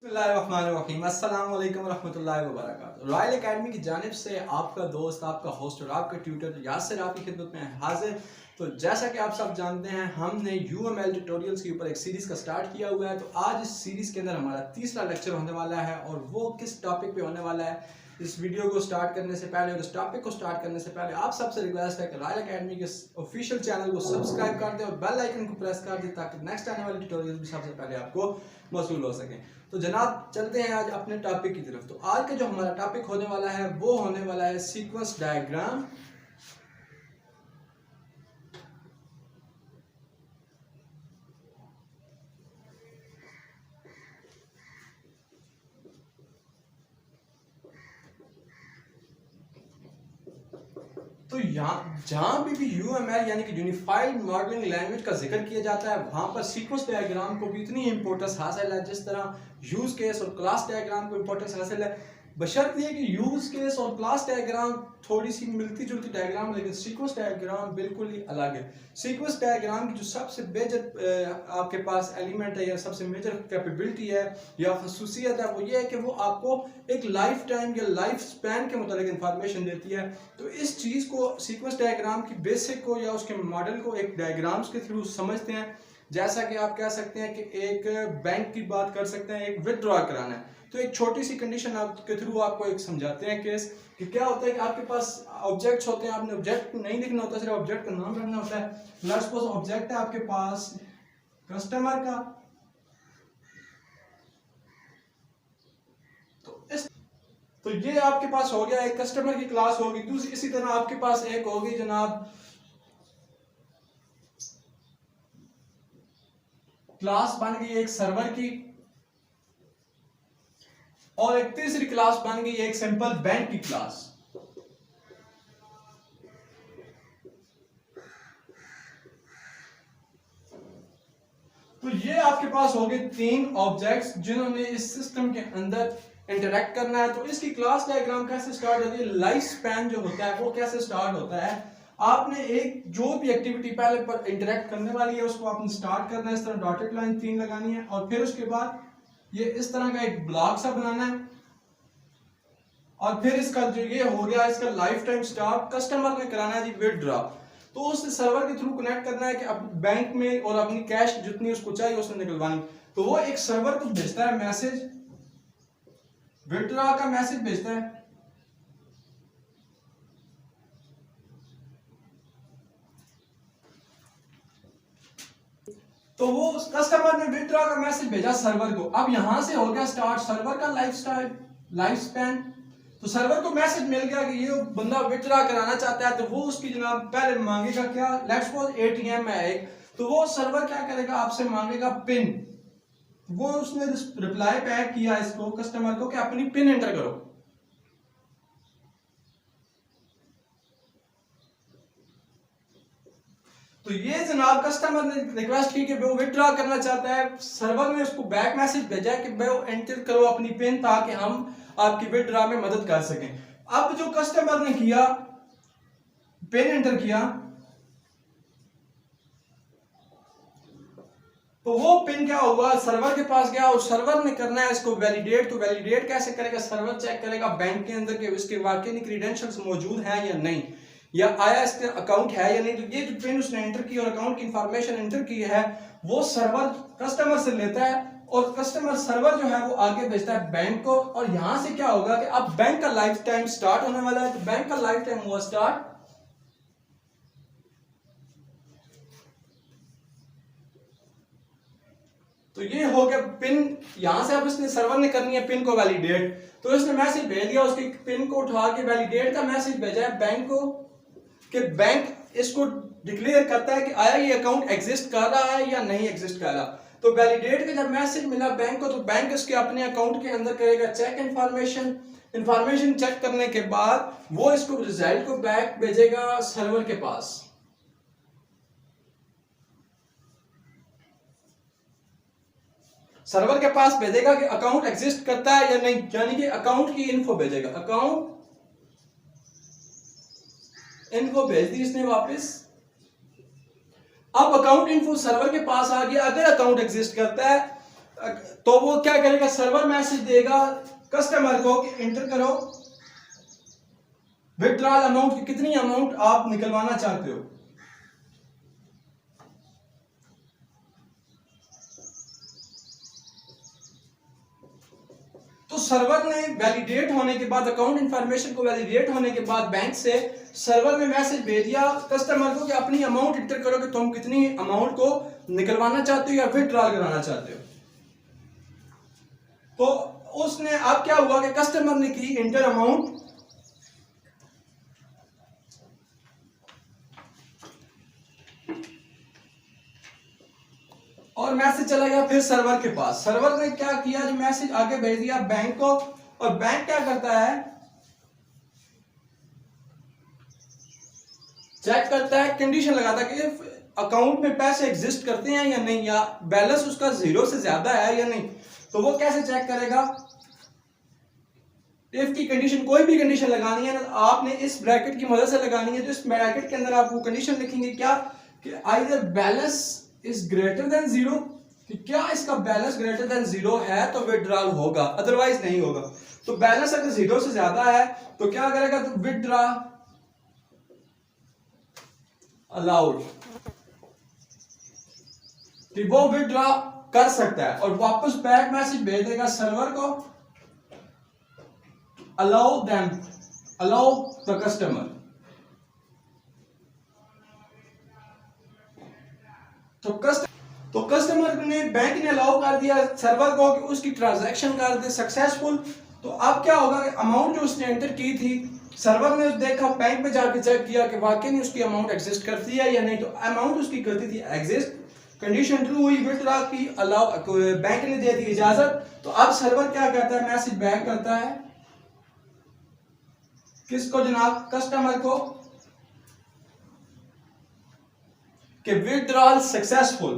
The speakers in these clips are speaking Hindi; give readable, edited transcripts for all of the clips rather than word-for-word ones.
अस्सलाम वालेकुम रहमतुल्लाहि व बरकातुहू। रॉयल एकेडमी की जानिब से आपका दोस्त, आपका होस्ट और आपका ट्यूटर यासिर आपकी खिदमत में हाजिर। तो जैसा कि आप सब जानते हैं, हमने UML ट्यूटोरियल्स के ऊपर एक सीरीज़ का स्टार्ट किया हुआ है। तो आज इस सीरीज़ के अंदर हमारा तीसरा लेक्चर होने वाला है और वो किस टॉपिक पे होने वाला है। इस वीडियो को स्टार्ट करने से पहले और इस टॉपिक को स्टार्ट करने से पहले आप सबसे रिक्वेस्ट है कि रॉयल एकेडमी के ऑफिशियल चैनल को सब्सक्राइब कर दें और बेल आइकन को प्रेस कर दें ताकि नेक्स्ट आने वाले ट्यूटोरियल भी सबसे पहले आपको मौसूल हो सकें। तो जनाब चलते हैं आज अपने टॉपिक की तरफ। तो आज का जो हमारा टॉपिक होने वाला है वो होने वाला है सीक्वेंस डायग्राम। तो यहाँ जहां भी UML यानी कि यूनिफाइड मॉडलिंग लैंग्वेज का जिक्र किया जाता है वहां पर सीक्वेंस डायग्राम को भी इतनी इंपॉर्टेंस हासिल है जिस तरह यूज केस और क्लास डायग्राम को इंपॉर्टेंस हासिल है। बशर्ते ये कि यूज केस और क्लास डायग्राम थोड़ी सी मिलती जुलती डायग्राम, लेकिन सीक्वेंस डायग्राम बिल्कुल ही अलग है। सीक्वेंस डायग्राम की जो सबसे मेजर आपके पास एलिमेंट है या सबसे मेजर कैपेबिलिटी है या खसूसियत है वो ये है कि वो आपको एक लाइफ टाइम या लाइफ स्पैन के मुताबिक इंफॉर्मेशन देती है। तो इस चीज़ को सीक्वेंस डायग्राम की बेसिक को या उसके मॉडल को एक डायग्राम्स के थ्रू समझते हैं। जैसा कि आप कह सकते हैं कि एक बैंक की बात कर सकते हैं, एक विथड्रॉ कराना है तो एक छोटी सी कंडीशन आपके थ्रू आपको एक समझाते हैं केस कि क्या होता है कि आपके पास ऑब्जेक्ट्स होते हैं, आपने ऑब्जेक्ट नहीं लिखना होता, सिर्फ ऑब्जेक्ट का नाम रखना होता है। लेट्स सपोज ऑब्जेक्ट है आपके पास कस्टमर का, तो ये आपके पास हो गया एक कस्टमर की क्लास होगी। दूसरी इसी तरह आपके पास एक होगी जनाब क्लास बन गई एक सर्वर की, और एक तीसरी क्लास बन गई एक सिंपल बैंक की क्लास। तो ये आपके पास हो गए तीन ऑब्जेक्ट्स जिन्होंने इस सिस्टम के अंदर इंटरेक्ट करना है। तो इसकी क्लास डायग्राम कैसे स्टार्ट होती है, लाइफ स्पैन जो होता है वो कैसे स्टार्ट होता है। आपने एक जो भी एक्टिविटी पहले पर इंटरेक्ट करने वाली है उसको आपने स्टार्ट करना है, इस तरह डॉटेड लाइन 3 लगानी है और फिर उसके बाद ये इस तरह का एक ब्लॉक सा बनाना है और फिर इसका जो ये हो गया इसका लाइफ टाइम स्टार्ट कस्टमर ने कराना है जी विथड्रॉ। तो उस सर्वर के थ्रू कनेक्ट करना है कि अब बैंक में और अपनी कैश जितनी उसको चाहिए उसने निकलवानी। तो वो एक सर्वर को भेजता है मैसेज, विथड्रॉ का मैसेज भेजता है। तो वो कस्टमर ने विथड्रॉ का मैसेज भेजा सर्वर को। अब यहां से हो गया स्टार्ट सर्वर का लाइफ स्पैन। तो सर्वर को मैसेज मिल गया कि ये बंदा विथड्रॉ कराना चाहता है, तो वो उसकी जनाब पहले मांगेगा क्या, लेट्स सपोज ATM है एक, तो वो सर्वर क्या करेगा आपसे मांगेगा पिन। वो उसने रिप्लाई बैक किया इसको कस्टमर को कि अपनी पिन एंटर करो। तो ये जनाब कस्टमर ने रिक्वेस्ट की कि वो विथड्रॉ करना चाहता है, सर्वर ने उसको बैक मैसेज भेजा कि वो एंटर करो अपनी पिन ताकि हम आपकी विथड्रॉ में मदद कर सकें। अब जो कस्टमर ने किया पिन एंटर किया तो वो पिन क्या हुआ सर्वर के पास गया और सर्वर ने करना है इसको वैलिडेट। तो वैलिडेट कैसे करेगा, सर्वर चेक करेगा बैंक के अंदर के उसके वाकई क्रीडेंशियल्स मौजूद हैं या नहीं, या आया इसका अकाउंट है या नहीं। तो ये जो पिन उसने एंटर की और अकाउंट की इंफॉर्मेशन एंटर की है वो सर्वर कस्टमर से लेता है और कस्टमर सर्वर जो है वो आगे भेजता है बैंक को। और यहां से क्या होगा कि अब बैंक का लाइफ टाइम स्टार्ट होने वाला है। तो बैंक का लाइफ टाइम हुआ स्टार्ट। तो ये हो गया पिन, यहां से अब इसने सर्वर ने करनी है पिन को वैलिडेट। तो इसने मैसेज भेज दिया, उसकी पिन को उठा के वैलिडेट का मैसेज भेजा है बैंक को कि बैंक इसको डिक्लेयर करता है कि आया ये अकाउंट एग्जिस्ट कर रहा है या नहीं एग्जिस्ट कर रहा। तो वैलिडेट का जब मैसेज मिला बैंक को तो बैंक इसके अपने अकाउंट के अंदर करेगा चेक इंफॉर्मेशन चेक करने के बाद वो इसको रिजल्ट को बैक भेजेगा सर्वर के पास। सर्वर के पास भेजेगा कि अकाउंट एग्जिस्ट करता है या नहीं, यानी कि अकाउंट की इन्फो भेजेगा। अकाउंट इन्फो भेज दी इसने वापस। अब अकाउंट इन्फो सर्वर के पास आ गया। अगर अकाउंट एग्जिस्ट करता है तो वो क्या करेगा, सर्वर मैसेज देगा कस्टमर को कि एंटर करो विड्रॉल अमाउंट की कितनी अमाउंट आप निकलवाना चाहते हो। तो सर्वर ने वैलिडेट होने के बाद, अकाउंट इंफॉर्मेशन को वैलिडेट होने के बाद बैंक से सर्वर में मैसेज भेज दिया कस्टमर को कि अपनी अमाउंट इंटर करो कि तुम कितनी अमाउंट को निकलवाना चाहते हो या विड्रॉल कराना चाहते हो। तो उसने, अब क्या हुआ कि कस्टमर ने की इंटर अमाउंट, और मैसेज चला गया फिर सर्वर के पास। सर्वर ने क्या किया, जो मैसेज आगे भेज दिया बैंक को, और बैंक क्या करता है, चेक करता है, कंडीशन लगाता है कि अकाउंट में पैसे एग्जिस्ट करते हैं या नहीं, या बैलेंस उसका 0 से ज्यादा है या नहीं। तो वो कैसे चेक करेगा, इफ की कंडीशन, कोई भी कंडीशन लगानी है ना, आपने इस ब्रैकेट की मदद से लगानी है। तो इस ब्रैकेट के अंदर आप वो कंडीशन लिखेंगे क्या, कि either balance is greater than 0, कि क्या इसका बैलेंस ग्रेटर देन 0 है तो विड्रॉल होगा, अदरवाइज नहीं होगा। तो बैलेंस अगर 0 से ज्यादा है तो क्या करेगा, तो विड्रॉ अलाउड, कि वो विड्रॉ कर सकता है, और वापस बैक मैसेज भेज देगा सर्वर को, allow them, allow the customer. तो कस्टमर ने, बैंक ने अलाउ कर दिया सर्वर को कि उसकी ट्रांजैक्शन कर दे सक्सेसफुल। तो अब क्या होगा कि अमाउंट जो उसने एंटर की थी, सर्वर ने देखा, बैंक में जाके चेक किया कि वाकई में उसकी अमाउंट एग्जिस्ट करती है या नहीं। तो अमाउंट उसकी करती थी एग्जिस्ट, कंडीशन ट्रू हुई, विड्रॉ की अलाउ, बैंक ने दे दी इजाजत। तो अब सर्वर क्या करता है, मैसेज बैक करता है किसको जनाब, कस्टमर को, कि विड्रॉल सक्सेसफुल।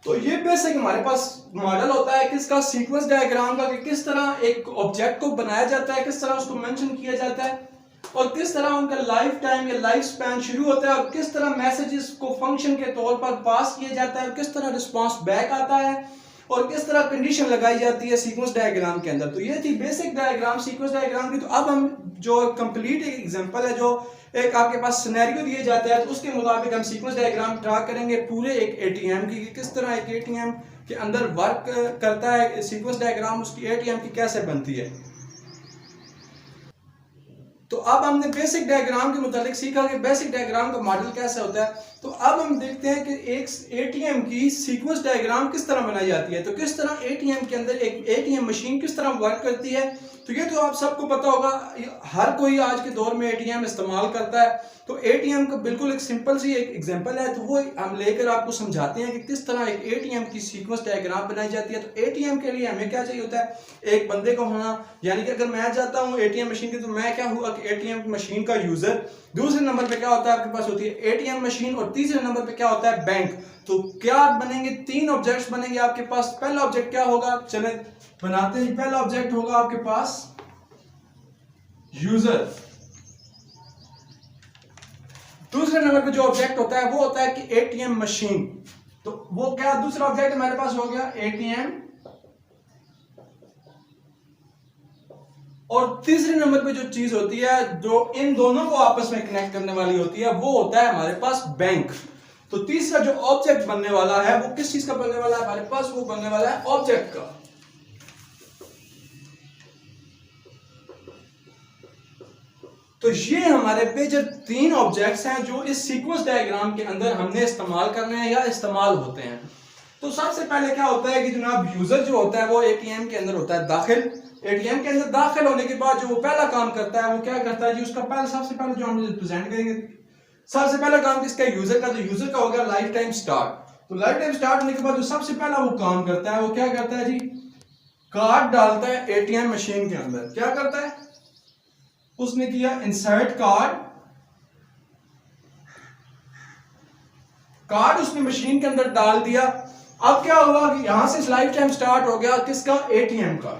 तो ये बेसिक हमारे पास मॉडल होता है किसका, सीक्वेंस डायग्राम का, कि किस तरह एक ऑब्जेक्ट को बनाया जाता है, किस तरह उसको मेंशन किया जाता है, और किस तरह उनका लाइफ टाइम या लाइफ स्पैन शुरू होता है, और किस तरह मैसेजेस को फंक्शन के तौर पर पास किया जाता है, और किस तरह रिस्पांस बैक आता है, और किस तरह कंडीशन लगाई जाती है सीक्वेंस डायग्राम के अंदर। तो ये थी बेसिक डायग्राम सीक्वेंस डायग्राम की। तो अब हम जो कंप्लीट एक एग्जांपल है, जो एक आपके पास सिनेरियो दिए जाता है, तो उसके मुताबिक हम सीक्वेंस डायग्राम ड्रा करेंगे पूरे एक एटीएम की, किस तरह एक एटीएम के अंदर वर्क करता है सीक्वेंस डायग्राम, उसकी एटीएम की कैसे बनती है। तो अब हमने बेसिक डायग्राम के मुताबिक सीखा कि बेसिक डायग्राम का मॉडल कैसे होता है। तो अब हम देखते हैं कि एक एटीएम की सीक्वेंस डायग्राम किस तरह बनाई जाती है। तो किस तरह एटीएम के अंदर एक एटीएम मशीन किस तरह वर्क करती है। तो ये तो आप सबको पता होगा, हर कोई आज के दौर में एटीएम इस्तेमाल करता है। तो एटीएम का बिल्कुल एक सिंपल सी एक एग्जांपल है, तो वो हम लेकर आपको समझाते हैं कि किस तरह एक एटीएम की सीक्वेंस डायग्राम बनाई जाती है। तो एटीएम के लिए हमें क्या चाहिए होता है, एक बंदे को होना, यानी कि अगर मैं जाता हूँ एटीएम मशीन की, तो मैं क्या हुआ कि एटीएम मशीन का यूजर, दूसरे नंबर पे क्या होता है आपके पास होती है एटीएम मशीन, और तीसरे नंबर पे क्या होता है बैंक। तो क्या बनेंगे, 3 ऑब्जेक्ट्स बनेंगे आपके पास। पहला ऑब्जेक्ट क्या होगा, चले बनाते हैं। पहला ऑब्जेक्ट होगा आपके पास यूजर, दूसरे नंबर पे जो ऑब्जेक्ट होता है वो होता है कि एटीएम मशीन। तो वो क्या, दूसरा ऑब्जेक्ट हमारे पास हो गया एटीएम, और तीसरे नंबर पे जो चीज होती है जो इन दोनों को आपस में कनेक्ट करने वाली होती है वो होता है हमारे पास बैंक। तो तीसरा जो ऑब्जेक्ट बनने वाला है वो किस चीज का बनने वाला है हमारे पास, वो बनने वाला है ऑब्जेक्ट का। तो ये हमारे पे जो 3 ऑब्जेक्ट्स हैं जो इस सीक्वेंस डायग्राम के अंदर हमने इस्तेमाल करने हैं या इस्तेमाल होते हैं। तो सबसे पहले क्या होता है कि जनाब यूजर जो होता है वो एटीएम के अंदर होता है दाखिल। एटीएम के अंदर दाखिल होने के बाद जो वो पहला काम करता है वो क्या करता है जी, उसका पहला सबसे पहले जो हम प्रेजेंट करेंगे, सबसे पहला काम किसका, यूजर का। तो यूजर का हो गया लाइफ टाइम स्टार्ट। तो लाइफ टाइम स्टार्ट होने के बाद जो सबसे पहला वो काम करता है वो क्या करता है जी, कार्ड डालता है एटीएम मशीन के अंदर। क्या करता है, उसने किया इंसर्ट कार्ड, कार्ड उसने मशीन के अंदर डाल दिया। अब क्या हुआ कि यहां से लाइफ टाइम स्टार्ट हो गया किसका, एटीएम का।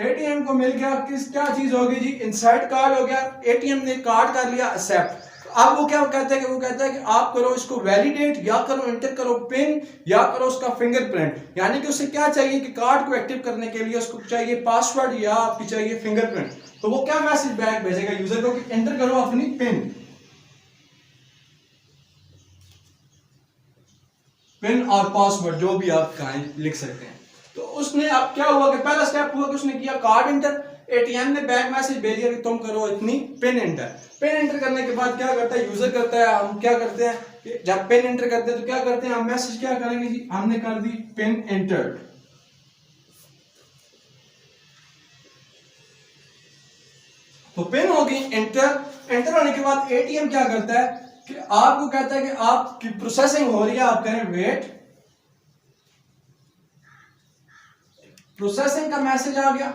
एटीएम को मिल गया क्या चीज होगी जी, इंसर्ट कार्ड हो गया, एटीएम ने कार्ड कर लिया एक्सेप्ट। अब वो क्या कहता है कि आप करो इसको वैलिडेट, या करो एंटर करो पिन, या करो उसका फिंगरप्रिंट। यानी कि उसे क्या चाहिए कि कार्ड को एक्टिव करने के लिए उसको चाहिए पासवर्ड या आपकी चाहिए फिंगरप्रिंट। तो वो क्या मैसेज बैक भेजेगा यूजर को कि एंटर करो अपनी पिन और पासवर्ड जो भी आप लिख सकते हैं। तो उसने अब क्या हुआ कि पहला स्टेप हुआ कि उसने किया कार्ड एंटर, एटीएम ने बैक मैसेज भेज दिया कि तुम करो इतनी पिन एंटर। पिन एंटर करने के बाद क्या करता है यूजर करता है, हम क्या करते हैं कि जब पिन एंटर करते हैं तो क्या करते हैं हम मैसेज क्या करेंगे जी, हमने कर दी पिन एंटर्ड। तो पिन होगी एंटर। एंटर होने के बाद एटीएम क्या करता है कि आपको कहता है कि आपकी प्रोसेसिंग हो रही है, आप करें वेट। प्रोसेसिंग का मैसेज आ गया।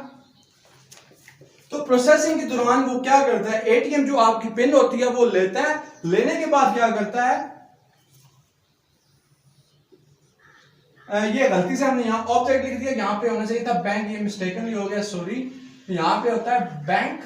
तो प्रोसेसिंग के दौरान वो क्या करता है, एटीएम जो आपकी पिन होती है वो लेता है, लेने के बाद क्या करता है, ये गलती से हमने यहां ऑब्जेक्ट लिख दिया, यहां पे होना चाहिए था बैंक, ये मिस्टेकनली हो गया, सॉरी। यहां पे होता है बैंक।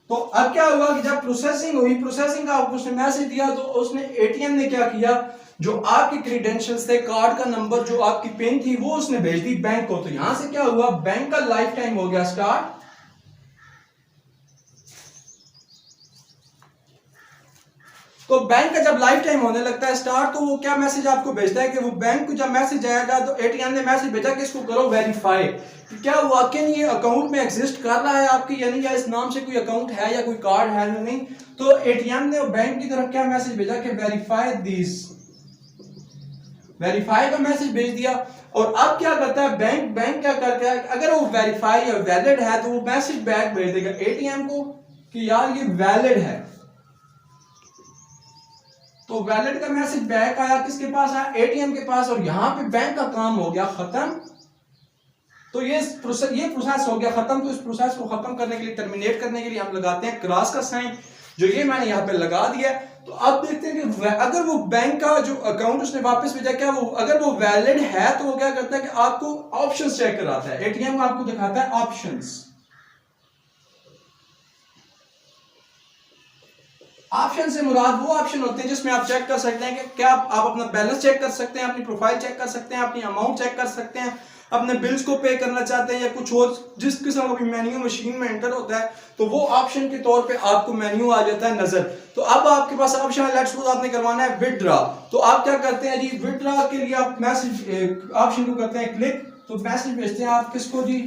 तो अब क्या हुआ कि जब प्रोसेसिंग हुई, प्रोसेसिंग का आपको उसने मैसेज दिया, तो उसने एटीएम ने क्या किया, जो आपके क्रेडेंशियल्स थे, कार्ड का नंबर, जो आपकी पिन थी, वो उसने भेज दी बैंक को। तो यहां से क्या हुआ, बैंक का लाइफ टाइम हो गया स्टार्ट। तो बैंक का जब लाइफ टाइम होने लगता है स्टार्ट, तो वो क्या मैसेज आपको भेजता है कि वो बैंक को जब मैसेज आएगा तो एटीएम ने मैसेज भेजा कि इसको करो वेरीफाई कि क्या वाकई ये अकाउंट में एग्जिस्ट कर रहा है आपकी, यानी या इस नाम से कोई अकाउंट है या कोई कार्ड है या नहीं। तो एटीएम ने बैंक की तरफ क्या मैसेज भेजा कि वेरीफाई दिस, वेरीफाई का मैसेज भेज दिया। और अब क्या करता है बैंक क्या करता है, अगर वो वेरीफाई या वैलिड है तो वो मैसेज बैक भेज देगा एटीएम को कि यार ये वैलिड है। तो वैलिड का मैसेज बैक आया, किसके पास आया, एटीएम के पास। और यहां पे बैंक का काम हो गया खत्म। तो ये प्रोसेस हो गया खत्म। तो इस प्रोसेस को खत्म करने के लिए, टर्मिनेट करने के लिए हम लगाते हैं क्रॉस का साइन, जो ये मैंने यहां पे लगा दिया। तो अब देखते हैं कि अगर वो बैंक का जो अकाउंट उसने वापस भेजा, क्या वो अगर वो वैलिड है तो वो क्या करता है कि आपको ऑप्शंस चेक कराता है, एटीएम आपको दिखाता है ऑप्शंस। ऑप्शन से मुराद वो ऑप्शन होते हैं जिसमें आप चेक कर सकते हैं कि क्या आप अपना बैलेंस चेक कर सकते हैं, अपनी प्रोफाइल चेक कर सकते हैं, अपनी अमाउंट चेक कर सकते हैं, अपने बिल्स को पे करना चाहते हैं या कुछ और जिस किस्म का भी मेन्यू मशीन में एंटर होता है, तो वो ऑप्शन के तौर पे आपको मेन्यू आ जाता है नजर। तो अब आपके पास ऑप्शन है, लेट्स सपोज आपने करवाना है विथड्रॉ। तो आप क्या करते हैं जी, विथड्रॉ के लिए आप मैसेज ऑप्शन को करते हैं क्लिक, तो मैसेज भेजते हैं आप किसको जी।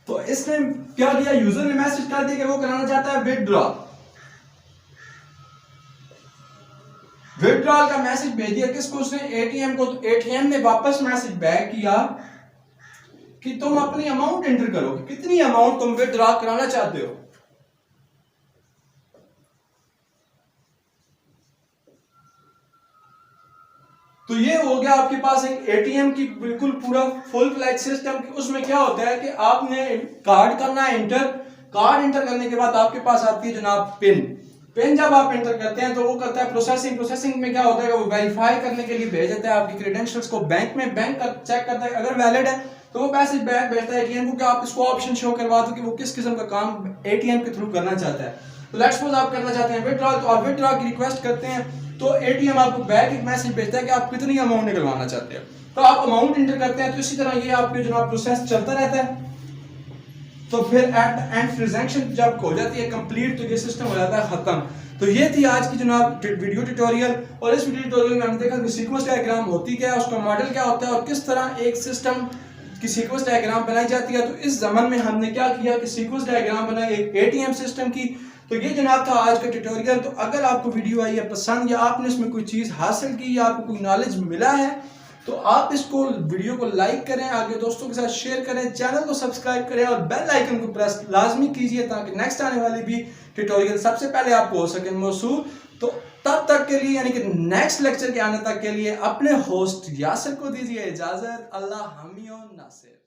तो इसने क्या किया, यूजर ने मैसेज कर दिया कि वो कराना चाहता है विथड्रॉ। विथड्रॉल का मैसेज भेज दिया किसको, उसने एटीएम को। तो एटीएम ने वापस मैसेज बैक किया कि तुम अपनी अमाउंट एंटर करो, कितनी अमाउंट तुम विथड्रॉ कराना चाहते हो। तो ये हो गया आपके पास एक एटीएम की बिल्कुल पूरा फुल फ्लैज सिस्टम। उसमें क्या होता है कि आपने कार्ड करना है एंटर, कार्ड एंटर करने के बाद आपके पास आती है जनाब पिन जब आप एंटर करते हैं तो वो करता है प्रोसेसिंग। प्रोसेसिंग में क्या होता है, वो वेरीफाई करने के लिए भेज देता है आपकी क्रेडेंशियल्स को बैंक में। बैंक का चेक करता है, अगर वैलिड है तो वो मैसेज बैक भेजता है एटीएम को कि आप इसको ऑप्शन शो करवा दो कि वो किस किस्म का काम एटीएम के थ्रू करना चाहता है। तो लेट्स सपोज आप करना चाहते हैं विथड्रॉ, तो आप विथड्रॉ की रिक्वेस्ट करते हैं तो एटीएम आपको बैक एक मैसेज भेजता है कि आप कितनी अमाउंट निकलवाना चाहते हैं। तो आप अमाउंट एंटर करते हैं। तो इसी तरह ये आपके जनाब प्रोसेस चलता रहता है। तो फिर एट द एंड ट्रांजैक्शन जब हो जाती है कंप्लीट, तो ये सिस्टम हो जाता है खत्म। तो ये थी आज की जनाब वीडियो ट्यूटोरियल। और इस वीडियो ट्यूटोरियल में हमने देखा कि सीक्वेंस डायग्राम होती क्या है, उसका मॉडल क्या होता है और किस तरह एक सिस्टम की सीक्वेंस डायग्राम बनाई जाती है। तो इस जमाने में हमने क्या किया कि सीक्वेंस डायग्राम बनाई एक एटीएम सिस्टम की। तो ये जनाब था आज का ट्यूटोरियल। तो अगर आपको वीडियो आई है पसंद, या आपने इसमें कोई चीज़ हासिल की, या आपको कोई नॉलेज मिला है, तो आप इसको वीडियो को लाइक करें, आगे दोस्तों के साथ शेयर करें, चैनल को सब्सक्राइब करें और बेल आइकन को प्रेस लाजमी कीजिए ताकि नेक्स्ट आने वाली भी ट्यूटोरियल सबसे पहले आपको हो सके मौसूल। तो तब तक के लिए, यानी कि नेक्स्ट लेक्चर के आने तक के लिए, अपने होस्ट यासिर को दीजिए इजाजत। अल्लाह हामी और नासिर।